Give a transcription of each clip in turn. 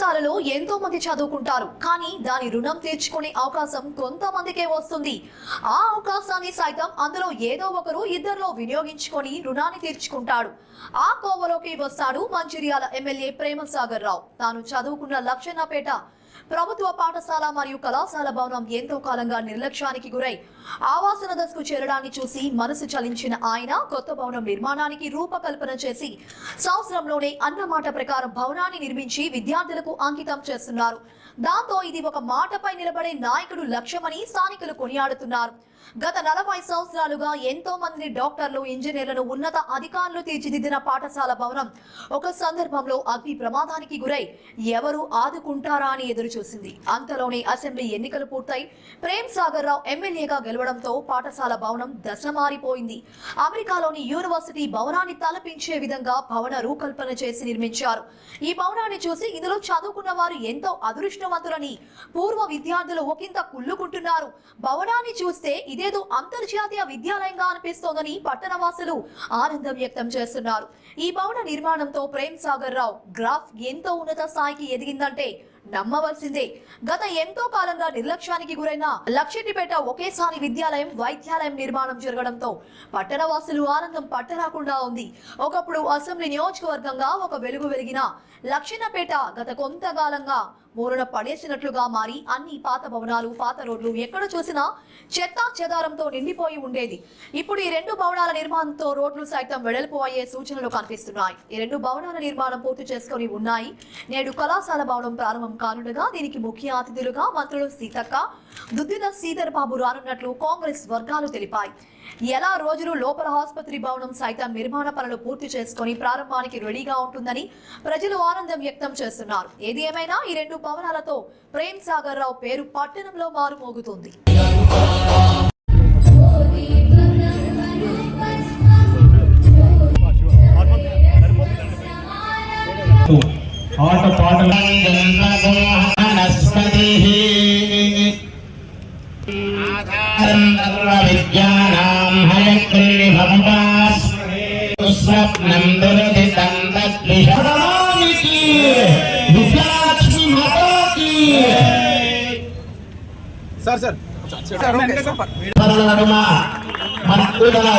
పాఠశాలలో ఎంతో మంది చదువుకుంటారు, కానీ దాని రుణం తీర్చుకునే అవకాశం కొంతమందికే వస్తుంది. ఆ అవకాశాన్ని సైతం అందులో ఏదో ఒకరు ఇద్దరిలో వినియోగించుకొని రుణాన్ని తీర్చుకుంటాడు. ఆ కోవలోకి వస్తాడు మంచిర్యాల ఎమ్మెల్యే ప్రేమసాగర్ రావు. తాను చదువుకున్న లక్షన్నపేట ప్రభుత్వ పాఠశాల మరియు కళాశాల భవనం ఎంతో కాలంగా నిర్లక్ష్యానికి గురై ఆవాసన దశకు చేరడాన్ని చూసి మనసు చలించిన ఆయన కొత్త భవనం నిర్మాణానికి రూపకల్పన చేసి సంవత్సరంలోనే అన్నమాట ప్రకారం భవనాన్ని నిర్మించి విద్యార్థులకు అంకితం చేస్తున్నారు. దాంతో ఇది ఒక మాటపై నిలబడే నాయకుడు లక్ష్యమని స్థానికులు కొనియాడుతున్నారు. గత 40 సంవత్సరాలుగా ఎంతో మంది డాక్టర్లు, ఇంజనీర్లను, ఉన్నత అధికారులు తీర్చిదిద్దిన పాఠశాల భవనం ఒక సందర్భంలో అగ్ని ప్రమాదానికి గురై ఎవరు ఆదుకుంటారా అని ఎదురు చూసింది. అంతలోనే అసెంబ్లీ ఎన్నికలు పూర్తయి ప్రేమసాగర్ రావు ఎమ్మెల్యేగా గెలవడంతో పాఠశాల భవనం దశ మారిపోయింది. అమెరికాలోని యూనివర్సిటీ భవనాన్ని తలపించే విధంగా భవన రూపకల్పన చేసి నిర్మించారు. ఈ భవనాన్ని చూసి ఇందులో చదువుకున్న వారు ఎంతో అదృష్టవంతులని పూర్వ విద్యార్థులు ఒకంత కుళ్ళుకుంటున్నారు. భవనాన్ని చూస్తే ఇదేదో అంతర్జాతీయ విద్యాలయంగా అనిపిస్తోందని పట్టణవాసులు ఆనందం వ్యక్తం చేస్తున్నారు. ఈ భవన నిర్మాణంతో ప్రేమసాగర్ రావు గ్రాఫ్ ఎంతో ఉన్నత స్థాయికి ఎదిగిందంటే నమ్మవలసిందే. గత ఎంతో కాలంగా నిర్లక్ష్యానికి గురైన లక్షెట్టిపేట ఒకేసారి విద్యాలయం, వైద్యాలయం నిర్మాణం జరగడంతో పట్టణవాసులు ఆనందం పట్టరాకుండా ఉంది. ఒకప్పుడు అసెంబ్లీ నియోజకవర్గంగా ఒక వెలుగు వెలిగిన లక్షెట్టిపేట గత కొంతకాలంగా మూలన పడేసినట్లుగా మారి అన్ని పాత భవనాలు, పాత రోడ్లు ఎక్కడ చూసినా చెత్త చెదారంతో నిండిపోయి ఉండేది. ఇప్పుడు ఈ 2 భవనాల నిర్మాణంతో రోడ్లు సైతం వెడల్పు అయ్యే సూచనలు కనిపిస్తున్నాయి. ఈ 2 భవనాల నిర్మాణం పూర్తి చేసుకుని ఉన్నాయి. నేడు కళాశాల భవనం ప్రారంభం కానుండగా దీనికి ముఖ్య అతిథులుగా మంత్రులు సీతక్క, దుద్దిన శ్రీధర్ బాబు రానున్నట్లు కాంగ్రెస్ వర్గాలు తెలిపాయి. ఎలా రోజులు లోపల ఆసుపత్రి భవనం సైతం నిర్మాణ పనులు పూర్తి చేసుకుని ప్రారంభానికి రెడీగా ఉంటుందని ప్రజలు ఆనందం వ్యక్తం చేస్తున్నారు. ఏది ఏమైనా ఈ 2 భవనాలతో ప్రేమసాగర్ రావు పేరు పట్టణంలో మారుమోగుతుంది.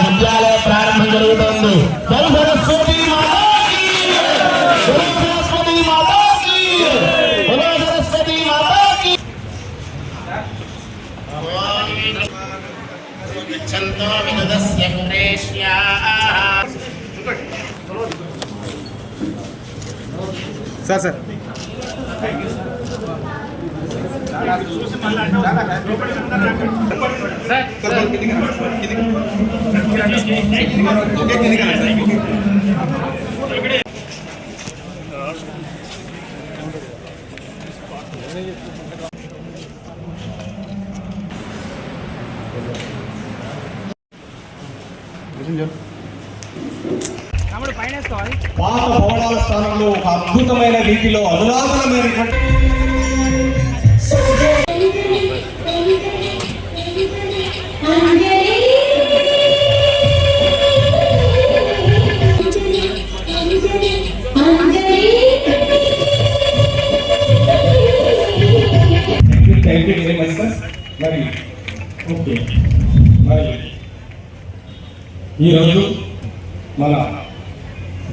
విద్యాలయ ప్రారంభం జరుగుతుంది. సార్ సార్ పాత భవనాల స్థానంలో ఒక అద్భుతమైన రీతిలో అధునాతనమైనటువంటి మరి ఓకే మరి ఈరోజు మన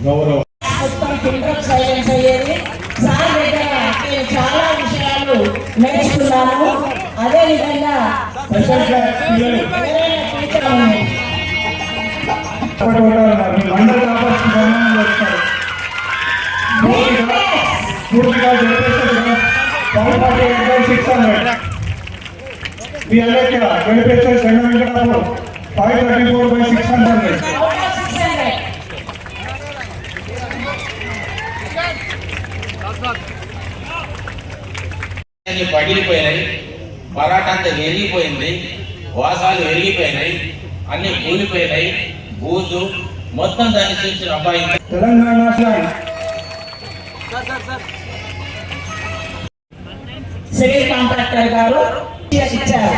గౌరవ సైలెన్స్ అయ్యేది. సార్ దగ్గర నేను చాలా విషయాలు నేర్చుకున్నాను. అదేవిధంగా మీ అందరికీ బెనిఫిట్స్ 534/600 పగిలిపోయినాయి, పరాట అంతా విరిగిపోయింది, వాసాలు విరిగిపోయినాయి, అన్ని కూలిపోయినాయి, బూజు మొత్తం దాన్ని చూసిన అబ్బాయి తెలంగాణ సివిల్ కాంట్రాక్టర్ గారు ఇచ్చారు.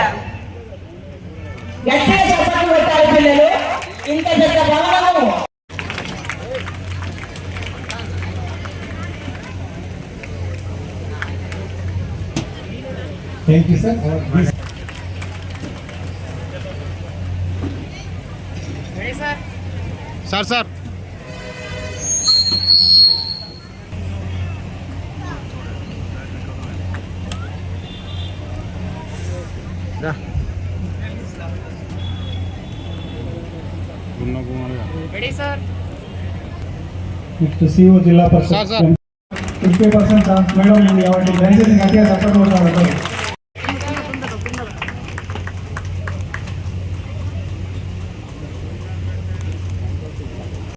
గట్టిగా చప్పట్లు కొట్టాలి పిల్లలు. ఇంత పెద్ద భవనము thank you sir. Sir sir రా. నెక్స్ట్ సిఓ జిల్లా సార్, సార్. పరిషత్ 50% మేడం, దయచేసి గట్టిగా సపోర్ట్ కొట్టాలి.